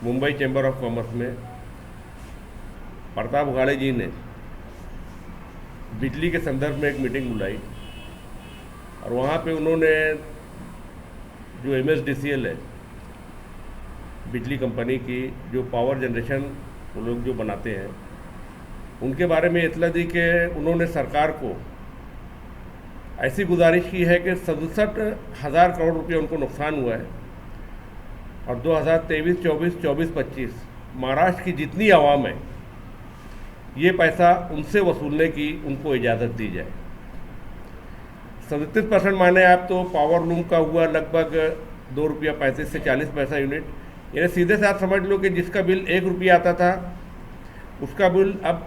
Mumbai chamber of commerce में प्रताप उघाड़े जी ने बिजली के संदर्भ में एक मीटिंग बुलाई और वहाँ पे उन्होंने जो MSDCL है बिजली कंपनी की, जो पावर जनरेशन वो लोग जो बनाते हैं, उनके बारे में इतला दी कि उन्होंने सरकार को ऐसी गुजारिश की है कि 67,000 करोड़ रुपये उनको नुकसान हुआ है और 2023, 24, 24, 25 महाराष्ट्र की जितनी आवाम है ये पैसा उनसे वसूलने की उनको इजाज़त दी जाए। 37% माने आप तो पावर लूम का हुआ लगभग ₹2.35 से 40 पैसा यूनिट, यानी सीधे साथ समझ लो कि जिसका बिल ₹1 आता था उसका बिल अब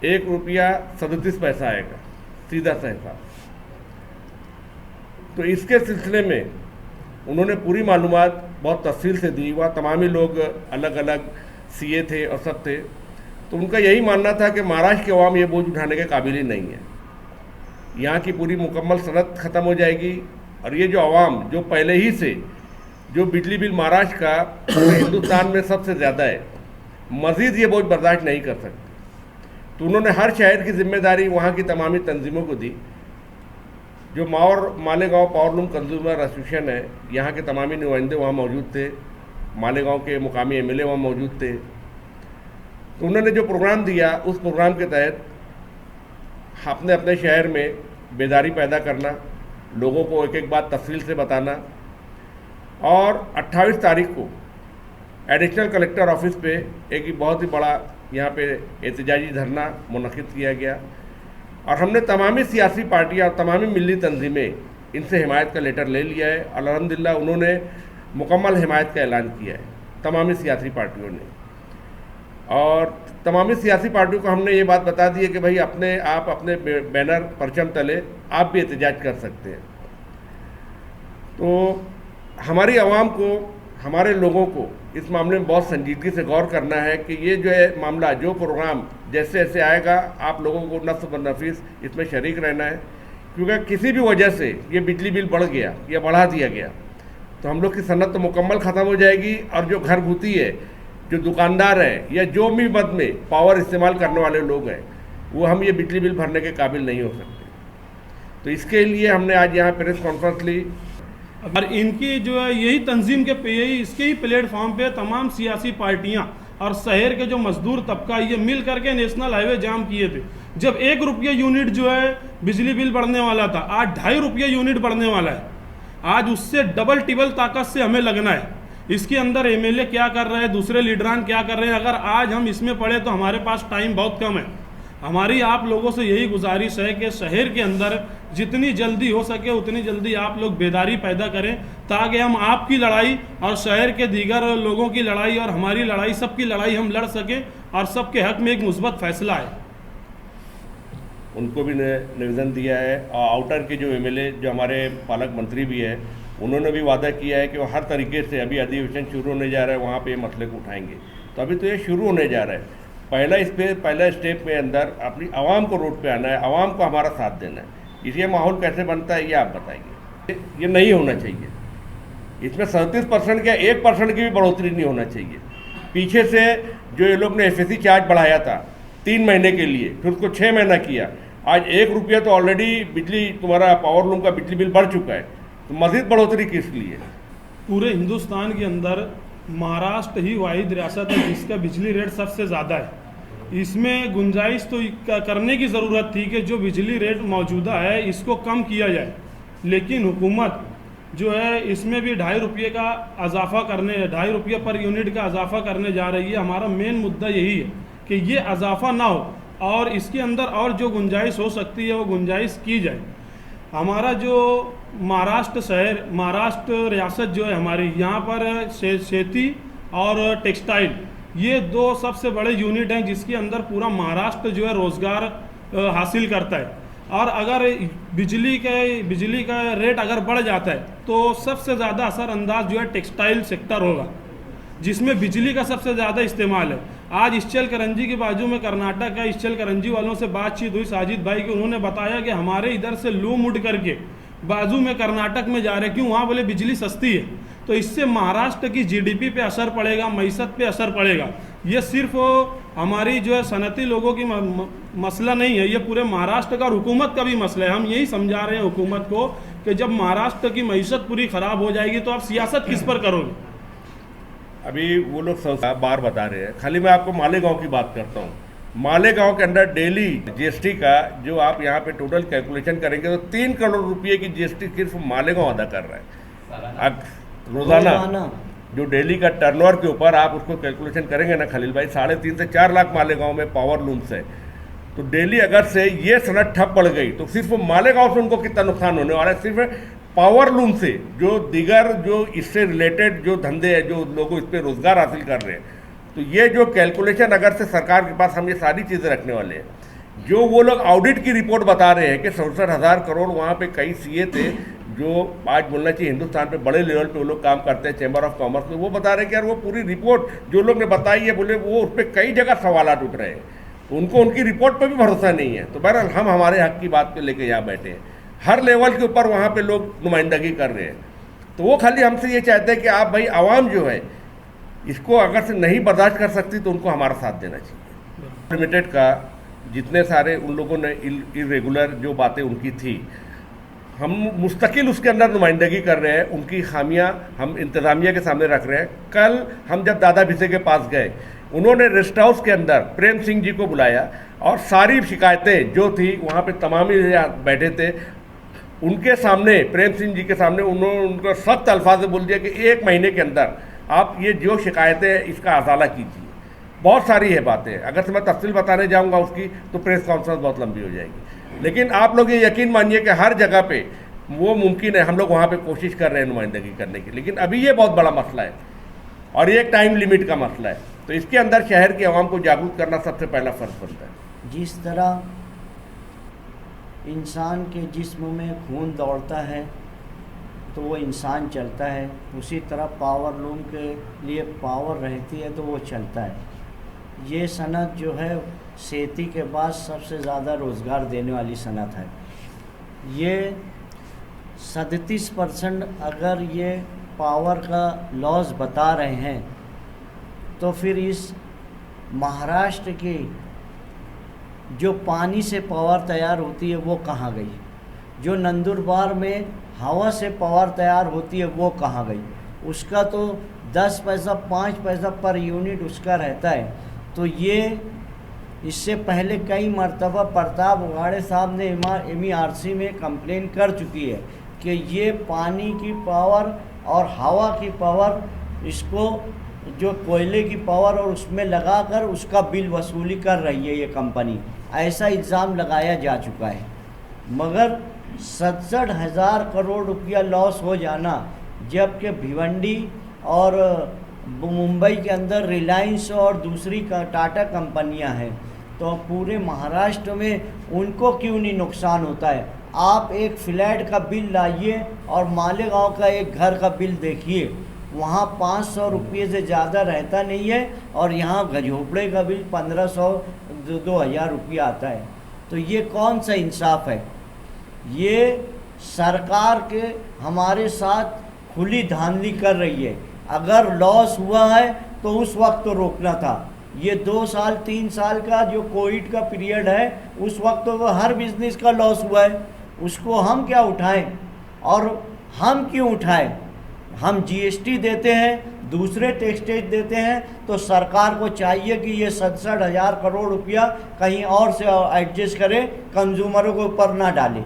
₹1.37 आएगा, सीधा सा हिसाब। तो इसके सिलसिले में उन्होंने पूरी मालूमात बहुत तफसील से दी। वहाँ तमाम ही लोग अलग अलग CA थे और सब थे, तो उनका यही मानना था कि महाराष्ट्र की आवाम ये बोझ उठाने के काबिल ही नहीं है। यहाँ की पूरी मुकम्मल सनत ख़त्म हो जाएगी और ये जो आवाम जो पहले ही से जो बिजली बिल महाराष्ट्र का हिंदुस्तान में सबसे ज़्यादा है, मज़ीद ये बोझ बर्दाश्त नहीं कर सकती। तो उन्होंने हर शहर की जिम्मेदारी वहाँ की तमामी तंजीमों को दी। जो मालेगांव पावरलूम कंज्यूमर एसोसिएशन है, यहाँ के तमामी नुमाइंदे वहाँ मौजूद थे, मालेगांव के मुकामी MLA वहाँ मौजूद थे। तो उन्होंने जो प्रोग्राम दिया उस प्रोग्राम के तहत अपने अपने शहर में बेदारी पैदा करना, लोगों को एक एक बात तफसील से बताना और 28 तारीख को एडिशनल कलेक्टर ऑफिस पे एक बहुत ही बड़ा यहाँ पे एहतजाजी धरना मुनक़िद किया गया और हमने तमामी सियासी पार्टियाँ और तमामी मिली तंजीमें इनसे हिमायत का लेटर ले लिया है। अल्हम्दुलिल्लाह उन्होंने मुकम्मल हिमायत का ऐलान किया है तमामी सियासी पार्टियों ने, और तमामी सियासी पार्टियों को हमने ये बात बता दी है कि भाई आप अपने बैनर परचम तले आप भी एहतजाज कर सकते हैं। तो हमारी आवाम को, हमारे लोगों को इस मामले में बहुत संजीदगी से गौर करना है कि ये जो है मामला, जो प्रोग्राम जैसे जैसे आएगा आप लोगों को नफ्स व नफीस इसमें शरीक रहना है, क्योंकि किसी भी वजह से ये बिजली बिल बढ़ गया या बढ़ा दिया गया तो हम लोग की सनत तो मुकम्मल ख़त्म हो जाएगी और जो घर घुती है, जो दुकानदार हैं या जो भी मद में पावर इस्तेमाल करने वाले लोग हैं, वो हम ये बिजली बिल भरने के काबिल नहीं हो सकते। तो इसके लिए हमने आज यहाँ प्रेस कॉन्फ्रेंस ली और इनकी जो है यही तंजीम के यही इसके ही प्लेटफॉर्म पे तमाम सियासी पार्टियां और शहर के जो मजदूर तबका ये मिल करके नेशनल हाईवे जाम किए थे। जब ₹1 यूनिट जो है बिजली बिल बढ़ने वाला था, आज ₹2.5 यूनिट बढ़ने वाला है। आज उससे डबल टिबल ताकत से हमें लगना है। इसके अंदर MLA क्या कर रहे हैं, दूसरे लीडरान क्या कर रहे हैं, अगर आज हम इसमें पड़े तो हमारे पास टाइम बहुत कम है। हमारी आप लोगों से यही गुजारिश है कि शहर के अंदर जितनी जल्दी हो सके उतनी जल्दी आप लोग बेदारी पैदा करें, ताकि हम आपकी लड़ाई और शहर के दीगर लोगों की लड़ाई और हमारी लड़ाई, सबकी लड़ाई हम लड़ सकें और सबके हक में एक मुस्बत फैसला है। उनको भी निवेदन दिया है और आउटर के जो MLA जो हमारे पालक मंत्री भी है, उन्होंने भी वादा किया है कि वो हर तरीके से, अभी अधिवेशन शुरू होने जा रहा है वहाँ पे ये मसले को उठाएंगे। तो अभी तो ये शुरू होने जा रहा है। पहला स्टेप में अंदर अपनी आवाम को रोड पे आना है, आवाम को हमारा साथ देना है। इसलिए माहौल कैसे बनता है ये आप बताइए। ये नहीं होना चाहिए, इसमें 37% क्या 1% की भी बढ़ोतरी नहीं होना चाहिए। पीछे से जो ये लोग ने FSC चार्ज बढ़ाया था 3 महीने के लिए, फिर उसको 6 महीना किया, आज ₹1 तो ऑलरेडी बिजली तुम्हारा पावर लूम का बिजली बिल बढ़ चुका है, तो मज़ीद बढ़ोतरी किस लिए? पूरे हिंदुस्तान के अंदर महाराष्ट्र ही वाहिद रियासत है जिसका बिजली रेट सबसे ज़्यादा है। इसमें गुंजाइश तो करने की ज़रूरत थी कि जो बिजली रेट मौजूदा है इसको कम किया जाए, लेकिन हुकूमत जो है इसमें भी ₹2.5 का इजाफा करने, ₹2.5 पर यूनिट का इजाफा करने जा रही है। हमारा मेन मुद्दा यही है कि ये इजाफा ना हो और इसके अंदर और जो गुंजाइश हो सकती है वो गुंजाइश की जाए। हमारा जो महाराष्ट्र रियासत जो है हमारी, यहाँ पर खेती और टेक्सटाइल ये 2 सबसे बड़े यूनिट हैं जिसके अंदर पूरा महाराष्ट्र जो है रोज़गार हासिल करता है। और अगर बिजली का रेट अगर बढ़ जाता है तो सबसे ज़्यादा असरअंदाज जो है टेक्सटाइल सेक्टर होगा, जिसमें बिजली का सबसे ज़्यादा इस्तेमाल है। आज इचलकरंजी के बाजू में कर्नाटक है, इचलकरंजी वालों से बातचीत हुई साजिद भाई की, उन्होंने बताया कि हमारे इधर से लूम उड़ करके बाजू में कर्नाटक में जा रहे, क्यों? वहाँ बोले बिजली सस्ती है। तो इससे महाराष्ट्र की जीडीपी पे असर पड़ेगा, मईशत पे असर पड़ेगा। ये सिर्फ हमारी जो है सनती लोगों की मसला नहीं है, ये पूरे महाराष्ट्र का और हुकूमत का भी मसला है। हम यही समझा रहे हैं हुकूमत को कि जब महाराष्ट्र की मईशत पूरी ख़राब हो जाएगी तो आप सियासत किस पर करोगे? अभी वो लोग बार बता रहे हैं। खाली मैं आपको मालेगांव की बात करता हूँ। मालेगांव के अंदर डेली जीएसटी का जो आप यहाँ पे टोटल कैलकुलेशन करेंगे तो 3 करोड़ रुपये की जीएसटी सिर्फ मालेगांव अदा कर रहा है रोजाना। जो डेली का टर्नओवर के ऊपर आप उसको कैलकुलेशन करेंगे ना खलील भाई, 3.5 से 4 लाख मालेगांव में पावर लूम्स है। तो डेली अगर से ये सनत ठप पड़ गई तो सिर्फ मालेगांव से उनको कितना नुकसान होने वाला है? सिर्फ पावर लूम से जो दीगर जो इससे रिलेटेड जो धंधे हैं, जो लोग इस पर रोजगार हासिल कर रहे हैं, तो ये जो कैलकुलेशन अगर से सरकार के पास हम ये सारी चीज़ें रखने वाले हैं, जो वो लोग ऑडिट की रिपोर्ट बता रहे हैं कि 67,000 करोड़ वहाँ पे कई सीए थे जो आज बोलना चाहिए हिंदुस्तान पे बड़े लेवल पे वो लोग काम करते हैं चैम्बर ऑफ कॉमर्स में, वो बता रहे हैं कि यार वो पूरी रिपोर्ट जो लोग ने बताई है, बोले वो उस पर कई जगह सवालात उठ रहे हैं, तो उनको उनकी रिपोर्ट पर भी भरोसा नहीं है। तो बहरहाल हम हमारे हक की बात पे लेके यहाँ बैठे हैं, हर लेवल के ऊपर वहाँ पे लोग नुमाइंदगी कर रहे हैं। तो वो खाली हमसे ये चाहते हैं कि आप भाई आवाम जो है इसको अगर से नहीं बर्दाश्त कर सकती तो उनको हमारा साथ देना चाहिए। लिमिटेड का जितने सारे उन लोगों ने इरेगुलर जो बातें उनकी थी, हम मुस्तकिल उसके अंदर नुमाइंदगी कर रहे हैं, उनकी खामियां हम इंतज़ामिया के सामने रख रहे हैं। कल हम जब दादा भिसे के पास गए, उन्होंने रेस्ट हाउस के अंदर प्रेम सिंह जी को बुलाया और सारी शिकायतें जो थी वहाँ पे तमाम ही बैठे थे, उनके सामने प्रेम सिंह जी के सामने उन्होंने उनको सख्त अल्फाज में बोल दिया कि 1 महीने के अंदर आप ये जो शिकायतें हैं इसका अजाला कीजिए। बहुत सारी है बातें, अगर से मैं तफसील बताने जाऊंगा उसकी तो प्रेस कॉन्फ्रेंस बहुत लंबी हो जाएगी। लेकिन आप लोग ये यकीन मानिए कि हर जगह पे वो मुमकिन है, हम लोग वहाँ पे कोशिश कर रहे हैं नुमाइंदगी करने की, लेकिन अभी ये बहुत बड़ा मसला है और ये एक टाइम लिमिट का मसला है। तो इसके अंदर शहर की आवाम को जागरूक करना सबसे पहला फ़र्ज बनता है। जिस तरह इंसान के जिस्म में खून दौड़ता है तो वो इंसान चलता है, उसी तरह पावर लूम के लिए पावर रहती है तो वो चलता है। ये सनत जो है खेती के बाद सबसे ज़्यादा रोज़गार देने वाली सनत है। ये 37% अगर ये पावर का लॉस बता रहे हैं तो फिर इस महाराष्ट्र की जो पानी से पावर तैयार होती है वो कहाँ गई? जो नंदुरबार में हवा से पावर तैयार होती है वो कहाँ गई? उसका तो 10 पैसा 5 पैसा पर यूनिट उसका रहता है। तो ये इससे पहले कई मरतबा प्रताप उघाड़े साहब ने MERC में कंप्लेन कर चुकी है कि ये पानी की पावर और हवा की पावर, इसको जो कोयले की पावर और उसमें लगाकर उसका बिल वसूली कर रही है ये कंपनी, ऐसा इल्ज़ाम लगाया जा चुका है। मगर 67,000 करोड़ रुपया लॉस हो जाना, जबकि भिवंडी और मुंबई के अंदर रिलायंस और दूसरी टाटा कंपनियां हैं, तो पूरे महाराष्ट्र में उनको क्यों नहीं नुकसान होता है? आप एक फ्लैट का बिल लाइए और मालेगांव का एक घर का बिल देखिए, वहाँ 500 रुपये से ज़्यादा रहता नहीं है और यहाँ झोपड़े का बिल 1500-2000 रुपया आता है। तो ये कौन सा इंसाफ है? ये सरकार के हमारे साथ खुली धांधली कर रही है। अगर लॉस हुआ है तो उस वक्त तो रोकना था। ये 2 साल 3 साल का जो कोविड का पीरियड है उस वक्त तो हर बिजनेस का लॉस हुआ है, उसको हम क्या उठाएं? और हम क्यों उठाएं? हम GST देते हैं, दूसरे टैक्सेस देते हैं, तो सरकार को चाहिए कि ये 67,000 करोड़ रुपया कहीं और से एडजस्ट करे, कंज्यूमरों के ऊपर ना डाले।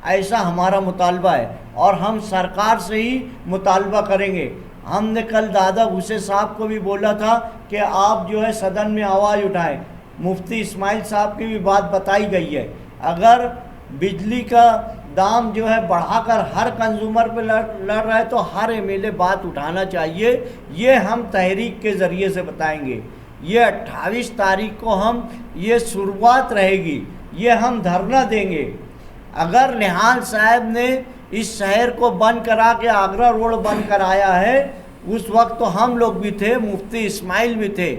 ऐसा हमारा मुतालबा है और हम सरकार से ही मुतालबा करेंगे। हमने कल दादा भूसे साहब को भी बोला था कि आप जो है सदन में आवाज़ उठाएं। मुफ्ती इस्माइल साहब की भी बात बताई गई है। अगर बिजली का दाम जो है बढ़ाकर हर कंज्यूमर पे लड़ रहा है तो हर MLA बात उठाना चाहिए। ये हम तहरीक के ज़रिए से बताएंगे। ये 28 तारीख को हम ये शुरुआत रहेगी, ये हम धरना देंगे। अगर निहाल साहब ने इस शहर को बंद करा के आगरा रोड बंद कराया है, उस वक्त तो हम लोग भी थे, मुफ्ती इस्माइल भी थे।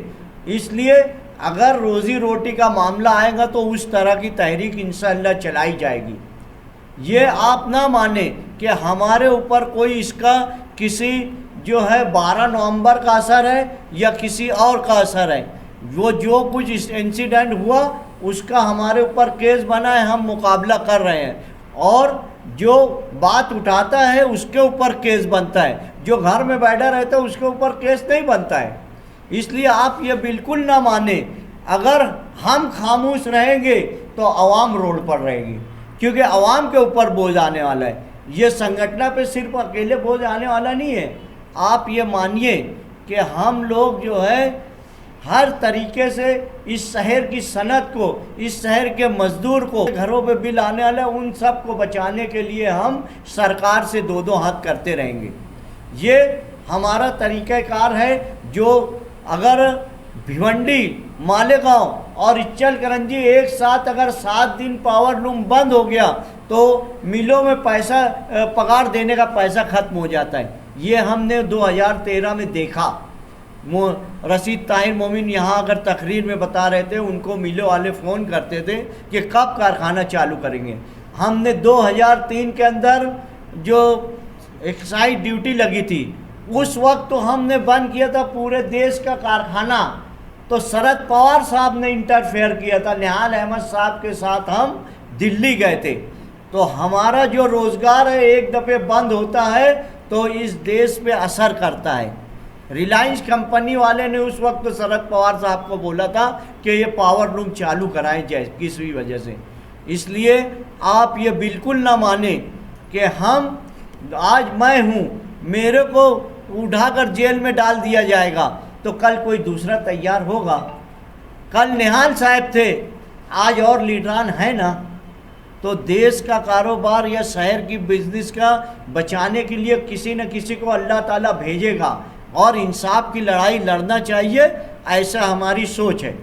इसलिए अगर रोज़ी रोटी का मामला आएगा तो उस तरह की तहरीक इंशाअल्लाह चलाई जाएगी। ये आप ना माने कि हमारे ऊपर कोई इसका किसी जो है 12 नवंबर का असर है या किसी और का असर है। वो जो कुछ इंसिडेंट हुआ उसका हमारे ऊपर केस बना है, हम मुकाबला कर रहे हैं, और जो बात उठाता है उसके ऊपर केस बनता है, जो घर में बैठा रहता है उसके ऊपर केस नहीं बनता है। इसलिए आप ये बिल्कुल ना माने, अगर हम खामोश रहेंगे तो आवाम रोड पर रहेगी, क्योंकि आवाम के ऊपर बोझ आने वाला है। ये संगठन पे सिर्फ अकेले बोझ आने वाला नहीं है। आप ये मानिए कि हम लोग जो है हर तरीके से इस शहर की सनत को, इस शहर के मजदूर को, घरों पे बिल आने वाला है, उन सब को बचाने के लिए हम सरकार से दो दो हाथ करते रहेंगे। ये हमारा तरीक़ाकार है। जो अगर भिवंडी, मालेगांव और इच्चल करंजी एक साथ अगर 7 दिन पावर लूम बंद हो गया तो मिलों में पैसा, पगार देने का पैसा खत्म हो जाता है। ये हमने 2013 में देखा। रशीद ताहिर मोमिन यहाँ अगर तकरीर में बता रहे थे, उनको मिलों वाले फ़ोन करते थे कि कब कारखाना चालू करेंगे। हमने 2003 के अंदर जो एक्साइज ड्यूटी लगी थी उस वक्त तो हमने बंद किया था पूरे देश का कारखाना, तो शरद पवार साहब ने इंटरफेयर किया था। निहाल अहमद साहब के साथ हम दिल्ली गए थे। तो हमारा जो रोज़गार है एक दफ़े बंद होता है तो इस देश पे असर करता है। रिलायंस कंपनी वाले ने उस वक्त तो शरद पवार साहब को बोला था कि ये पावर लूम चालू कराएं जैसे किसी भी वजह से। इसलिए आप ये बिल्कुल ना माने कि हम, आज मैं हूँ, मेरे को उठाकर जेल में डाल दिया जाएगा तो कल कोई दूसरा तैयार होगा। कल निहाल साहब थे, आज और लीडरान है ना। तो देश का कारोबार या शहर की बिजनेस का बचाने के लिए किसी न किसी को अल्लाह ताला भेजेगा और इंसाफ की लड़ाई लड़ना चाहिए, ऐसा हमारी सोच है।